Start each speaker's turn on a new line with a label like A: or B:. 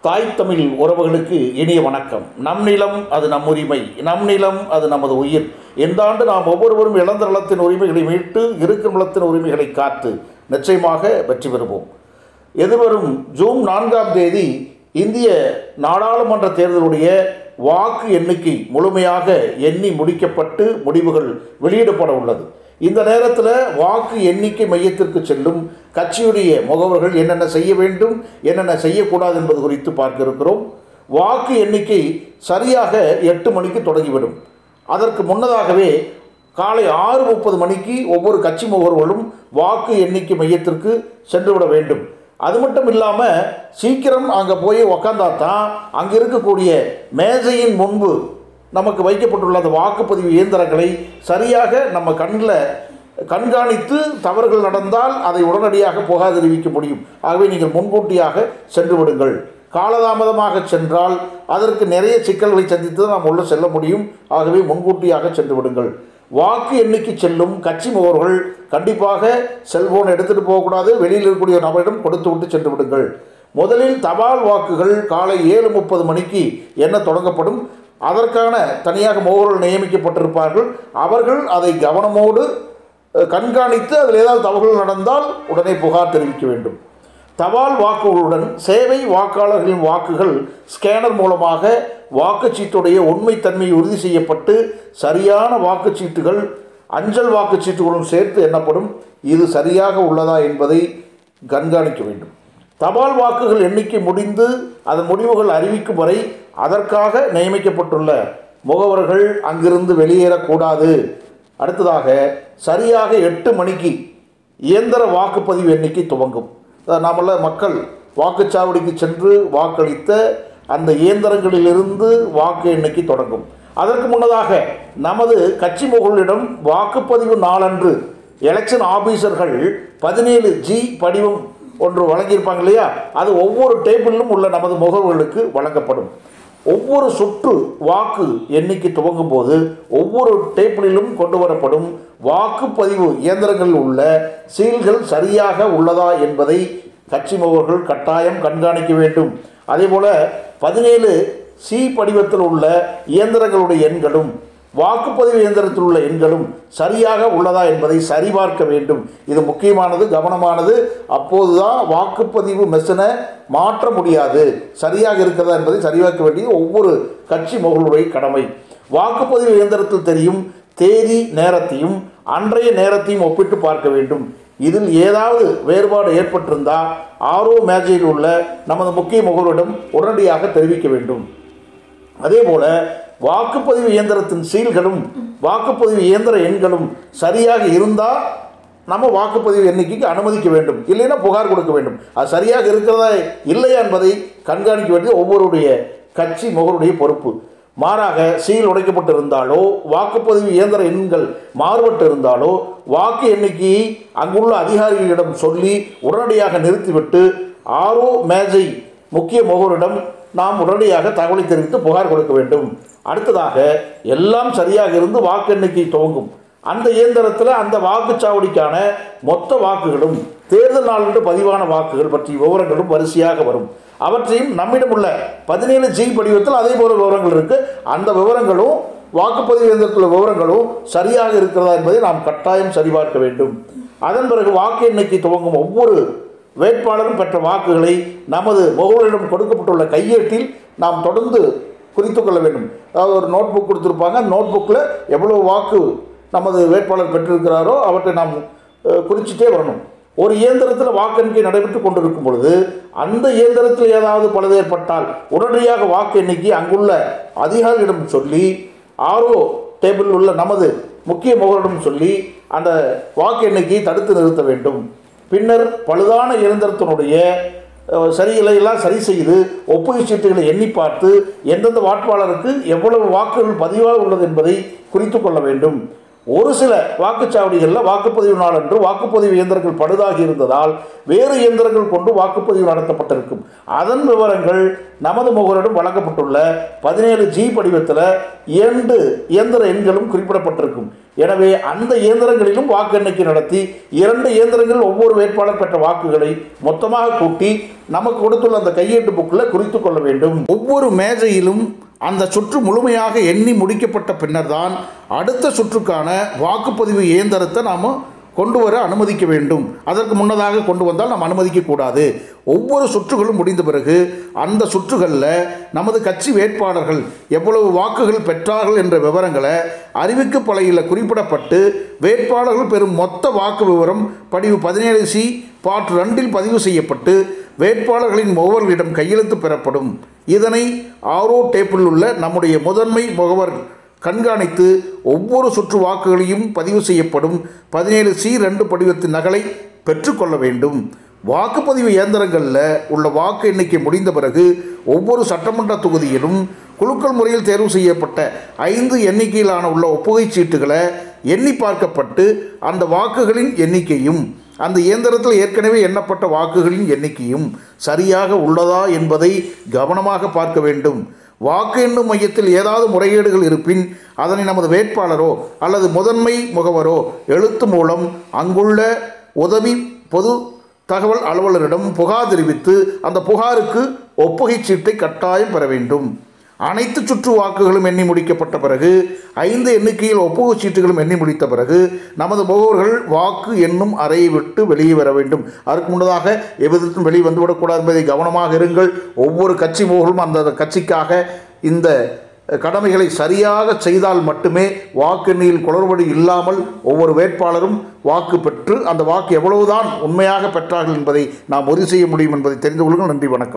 A: தாய் தமிழ் உறவுகளுக்கு இனிய வணக்கம். நம் நிலம் அது நம் உரிமை, நம் நிலம் அது நமது உயிர். இந்த ஆண்டு நாம் ஒவ்வொருவரும் இழந்த நிலத்தின் உரிமைகளை மீட்டு இருக்கும் நிலத்தின் உரிமைகளை காத்து நிச்சயமாக வெற்றி பெறுவோம். எதிர்வரும் ஜூன் 4ஆம் தேதி இந்திய நாடாளுமன்ற தேர்தலுடைய வாக்கு எண்ணிக்கை முழுமையாக எண்ணி முடிக்கப்பட்டு முடிவுகள் வெளியிடப்பட உள்ளது. இந்த நேரத்தில் வாக்கு எண்ணிக்கை மையத்திற்கு செல்லும் கட்சியுடைய முகவர்கள் என்னென்ன செய்ய வேண்டும், என்னென்ன செய்யக்கூடாது என்பது குறித்து பார்க்க இருக்கிறோம். வாக்கு எண்ணிக்கை சரியாக 8 மணிக்கு தொடங்கிவிடும். அதற்கு முன்னதாகவே காலை 6:30 மணிக்கு ஒவ்வொரு கட்சி முகவர்களும் வாக்கு எண்ணிக்கை மையத்திற்கு சென்றுவிட வேண்டும். அது மட்டும் இல்லாமல் சீக்கிரம் அங்கே போய் உக்காந்தா தான் அங்கே இருக்கக்கூடிய மேஜையின் முன்பு நமக்கு வைக்கப்பட்டுள்ள அந்த வாக்குப்பதிவு இயந்திரங்களை சரியாக நம்ம கண்காணித்து தவறுகள் நடந்தால் அதை உடனடியாக புகார் தெரிவிக்க முடியும். ஆகவே நீங்கள் முன்கூட்டியாக சென்று விடுங்கள். காலதாமதமாக சென்றால் அதற்கு நிறைய சிக்கல்களை சந்தித்து நாம் உள்ள செல்ல முடியும். ஆகவே முன்கூட்டியாக சென்று விடுங்கள். வாக்கு எண்ணிக்கை செல்லும் கட்சி முகவர்கள் கண்டிப்பாக செல்போன் எடுத்துகிட்டு போகக்கூடாது. வெளியில் இருக்கக்கூடிய நபரிடம் கொடுத்து விட்டு சென்று விடுங்கள். முதலில் தபால் வாக்குகள் காலை 7:30 மணிக்கு எண்ண தொடங்கப்படும். அதற்கான தனியாக முகவர்கள் நியமிக்கப்பட்டிருப்பார்கள். அவர்கள் அதை கவனமோடு கண்காணித்து அதில் ஏதாவது தவறுகள் நடந்தால் உடனே புகார் தெரிவிக்க வேண்டும். தபால் வாக்குகளுடன் சேவை வாக்காளர்களின் வாக்குகள் ஸ்கேனர் மூலமாக வாக்குச்சீட்டுடைய உண்மைத்தன்மை உறுதி செய்யப்பட்டு சரியான வாக்குச்சீட்டுகள் அஞ்சல் வாக்குச்சீட்டுகளும் சேர்த்து எண்ணப்படும். இது சரியாக உள்ளதா என்பதை கண்காணிக்க வேண்டும். தபால் வாக்குகள் எண்ணிக்கை முடிந்து அதன் முடிவுகள் அறிவிக்கும் வரை அதற்காக நியமிக்கப்பட்டுள்ள முகவர்கள் அங்கிருந்து வெளியேறக்கூடாது. அடுத்ததாக சரியாக 8 மணிக்கு இயந்திர வாக்குப்பதிவு எண்ணிக்கை துவங்கும். நாமல்ல மக்கள் வாக்குச்சாவடிக்கு சென்று வாக்களித்த அந்த இயந்திரங்களிலிருந்து வாக்கு எண்ணிக்கை தொடங்கும். அதற்கு முன்னதாக நமது கட்சி முகவர்களிடம் வாக்குப்பதிவு நாளன்று எலெக்ஷன் ஆபீசர்கள் 17G படிவம் ஒன்று வழங்கியிருப்பாங்க இல்லையா, அது ஒவ்வொரு டேபிளிலும் உள்ள நமது முகவர்களுக்கு வழங்கப்படும். ஒவ்வொரு சுற்று வாக்கு எண்ணிக்கை துவங்கும் போது ஒவ்வொரு டேபிளிலும் கொண்டு வரப்படும் வாக்குப்பதிவு இயந்திரங்களில் உள்ள சீல்கள் சரியாக உள்ளதா என்பதை கட்சி முகவர்கள் கட்டாயம் கண்காணிக்க வேண்டும். அதேபோல் 17C படிவத்தில் உள்ள இயந்திரங்களுடைய எண்களும் வாக்குப்பதிவு இயந்திரத்தில் உள்ள எண்களும் சரியாக உள்ளதா என்பதை சரிபார்க்க வேண்டும். இது முக்கியமானது, கவனமானது. அப்போதுதான் வாக்குப்பதிவு மெஷினை மாற்ற முடியாது. சரியாக இருக்கிறதா என்பதை சரிபார்க்க வேண்டியது ஒவ்வொரு கட்சி முகவர்களுடைய கடமை. வாக்குப்பதிவு இயந்திரத்தில் தெரியும் தேதி நேரத்தையும் அன்றைய நேரத்தையும் ஒப்பிட்டு பார்க்க வேண்டும். இதில் ஏதாவது வேறுபாடு ஏற்பட்டிருந்தால் ஆரோ மேஜையில் உள்ள நமது முக்கிய முகவரிடம் உடனடியாக தெரிவிக்க வேண்டும். அதேபோல வாக்குப்பதிவு இயந்திரத்தின் சீல்களும் வாக்குப்பதிவு இயந்திர எண்களும் சரியாக இருந்தால் நம்ம வாக்குப்பதிவு எண்ணிக்கைக்கு அனுமதிக்க வேண்டும். இல்லைன்னா புகார் கொடுக்க வேண்டும். அது சரியாக இருக்கிறதா இல்லையா என்பதை கண்காணிக்க வேண்டியது ஒவ்வொருடைய கட்சி முகவருடைய பொறுப்பு. மாறாக சீல் உடைக்கப்பட்டிருந்தாலோ வாக்குப்பதிவு இயந்திர எண்கள் மாறுபட்டு இருந்தாலோ வாக்கு எண்ணிக்கையை அங்குள்ள அதிகாரிகளிடம் சொல்லி உடனடியாக நிறுத்திவிட்டு ஆரோ மேஜை முக்கிய முகவரிடம் நாம் உடனடியாக தகவலை தெரிவித்து புகார் கொடுக்க வேண்டும். அடுத்ததாக எல்லாம் சரியாக இருந்து வாக்கு எண்ணிக்கை துவங்கும். அந்த இயந்திரத்தில் அந்த வாக்குச்சாவடிக்கான மொத்த வாக்குகளும் தேர்தல் நாளன்று பதிவான வாக்குகள் பற்றிய விவரங்களும் வரிசையாக வரும். அவற்றையும் நம்மிடம் உள்ள 17G படிவத்தில் அதே போல விவரங்கள் இருக்குது. அந்த விவரங்களும் வாக்குப்பதிவு இயந்திரத்தில் விவரங்களும் சரியாக இருக்கிறதா என்பதை நாம் கட்டாயம் சரிபார்க்க வேண்டும். அதன் பிறகு வாக்கு எண்ணிக்கை துவங்கும் ஒவ்வொரு வேட்பாளரும் பெற்ற வாக்குகளை நமது முகவரிடம் கொடுக்கப்பட்டுள்ள கையேட்டில் நாம் தொடர்ந்து குறித்து கொள்ள வேண்டும். அதாவது ஒரு நோட் புக் கொடுத்துருப்பாங்க. அந்த நோட் புக்கில் எவ்வளோ வாக்கு நமது வேட்பாளர் பெற்றிருக்கிறாரோ அவற்றை நாம் குறிச்சிட்டே வரணும். ஒரு இயந்திரத்தில் வாக்கு எண்ணிக்கை நடைபெற்று கொண்டிருக்கும் பொழுது அந்த இயந்திரத்தில் ஏதாவது பழுது ஏற்பட்டால் உடனடியாக வாக்கு எண்ணிக்கை அங்குள்ள அதிகாரிகளிடம் சொல்லி ஆரோ டேபிளில் உள்ள நமது முக்கிய முகவரிடம் சொல்லி அந்த வாக்கு எண்ணிக்கையை தடுத்து நிறுத்த வேண்டும். பின்னர் பழுதான இயந்திரத்தினுடைய சரியில்லையெல்லாம் சரி செய்து ஒப்புகை சீட்டுகளை எண்ணி பார்த்து எந்தெந்த வாக்காளருக்கு எவ்வளவு வாக்குகள் பதிவாக உள்ளது என்பதை குறித்து கொள்ள வேண்டும். ஒரு சில வாக்குச்சாவடிகளில் வாக்குப்பதிவு நாள் அன்று வாக்குப்பதிவு இயந்திரங்கள் பழுதாகி இருந்ததால் வேறு இயந்திரங்கள் கொண்டு வாக்குப்பதிவு நடத்தப்பட்டிருக்கும். அதன் விவரங்கள் நமது முகவரிடம் வழங்கப்பட்டுள்ள 17G படிவத்தில் 2 இயந்திர எண்களும் குறிப்பிடப்பட்டிருக்கும். எனவே அந்த இயந்திரங்களிலும் வாக்கு எண்ணிக்கை நடத்தி 2 இயந்திரங்கள் ஒவ்வொரு வேட்பாளர் பெற்ற வாக்குகளை மொத்தமாக கூட்டி நமக்கு கொடுத்துள்ள அந்த கையேட்டு புக்கில் குறித்து கொள்ள வேண்டும். ஒவ்வொரு மேஜையிலும் அந்த சுற்று முழுமையாக எண்ணி முடிக்கப்பட்ட பின்னர் தான் அடுத்த சுற்றுக்கான வாக்குப்பதிவு இயந்திரத்தை நாம் கொண்டு வர அனுமதிக்க வேண்டும். அதற்கு முன்னதாக கொண்டு வந்தால் நாம் அனுமதிக்கக்கூடாது. ஒவ்வொரு சுற்றுகளும் முடிந்த பிறகு அந்த சுற்றுகளில் நமது கட்சி வேட்பாளர்கள் எவ்வளவு வாக்குகள் பெற்றார்கள் என்ற விவரங்களை அறிவிப்பு பலகையில் குறிப்பிடப்பட்டு வேட்பாளர்கள் பெறும் மொத்த வாக்கு விவரம் படிவு 17C பார்ட் 2 பதிவு செய்யப்பட்டு வேட்பாளர்களின் முகவர்களிடம் கையெழுத்து பெறப்படும். இதனை ஆர்ஓ டேப்பில் உள்ள நம்முடைய முதன்மை முகவர் கண்காணித்து ஒவ்வொரு சுற்று வாக்குகளையும் பதிவு செய்யப்படும் 17C2 படிவத்தின் நகலை பெற்றுக்கொள்ள வேண்டும். வாக்குப்பதிவு இயந்திரங்களில் உள்ள வாக்கு எண்ணிக்கை முடிந்த பிறகு ஒவ்வொரு சட்டமன்ற தொகுதியிலும் குலுக்கல் முறையில் தேர்வு செய்யப்பட்ட 5 எண்ணிக்கையிலான உள்ள ஒப்புகைச் சீட்டுகளை எண்ணி பார்க்கப்பட்டு அந்த வாக்குகளின் எண்ணிக்கையும் அந்த இயந்திரத்தில் ஏற்கனவே எண்ணப்பட்ட வாக்குகளின் எண்ணிக்கையும் சரியாக உள்ளதா என்பதை கவனமாக பார்க்க வேண்டும். வாக்கு எண்ணும் மையத்தில் ஏதாவது முறைகேடுகள் இருப்பின் அதனை நமது வேட்பாளரோ அல்லது முதன்மை முகவரோ எழுத்து மூலம் அங்குள்ள உதவி பொது தகவல் அலுவலரிடம் புகார் தெரிவித்து அந்த புகாருக்கு ஒப்புகைச் சீட்டை கட்டாயம் பெற வேண்டும். அனைத்து சுற்று வாக்குகளும் எண்ணி முடிக்கப்பட்ட பிறகு 5 எண்ணிக்கையில் ஒப்புகைச் சீட்டுகளும் எண்ணி முடித்த பிறகு நமது முகவர்கள் வாக்கு எண்ணும் அறையை விட்டு வெளியே வர வேண்டும். அதற்கு முன்னதாக எவ்விதத்திலும் வெளியே வந்துவிடக்கூடாது என்பதை கவனமாக இருங்கள். ஒவ்வொரு கட்சி முகவர்களும் அந்த கட்சிக்காக இந்த கடமைகளை சரியாக செய்தால் மட்டுமே வாக்கு எண்ணியில் குளறுபடி இல்லாமல் ஒவ்வொரு வேட்பாளரும் வாக்கு பெற்று அந்த வாக்கு எவ்வளவுதான் உண்மையாக பெற்றார்கள் என்பதை நாம் உறுதி செய்ய முடியும் என்பதை தெரிந்து கொள்ளுங்கள். நன்றி, வணக்கம்.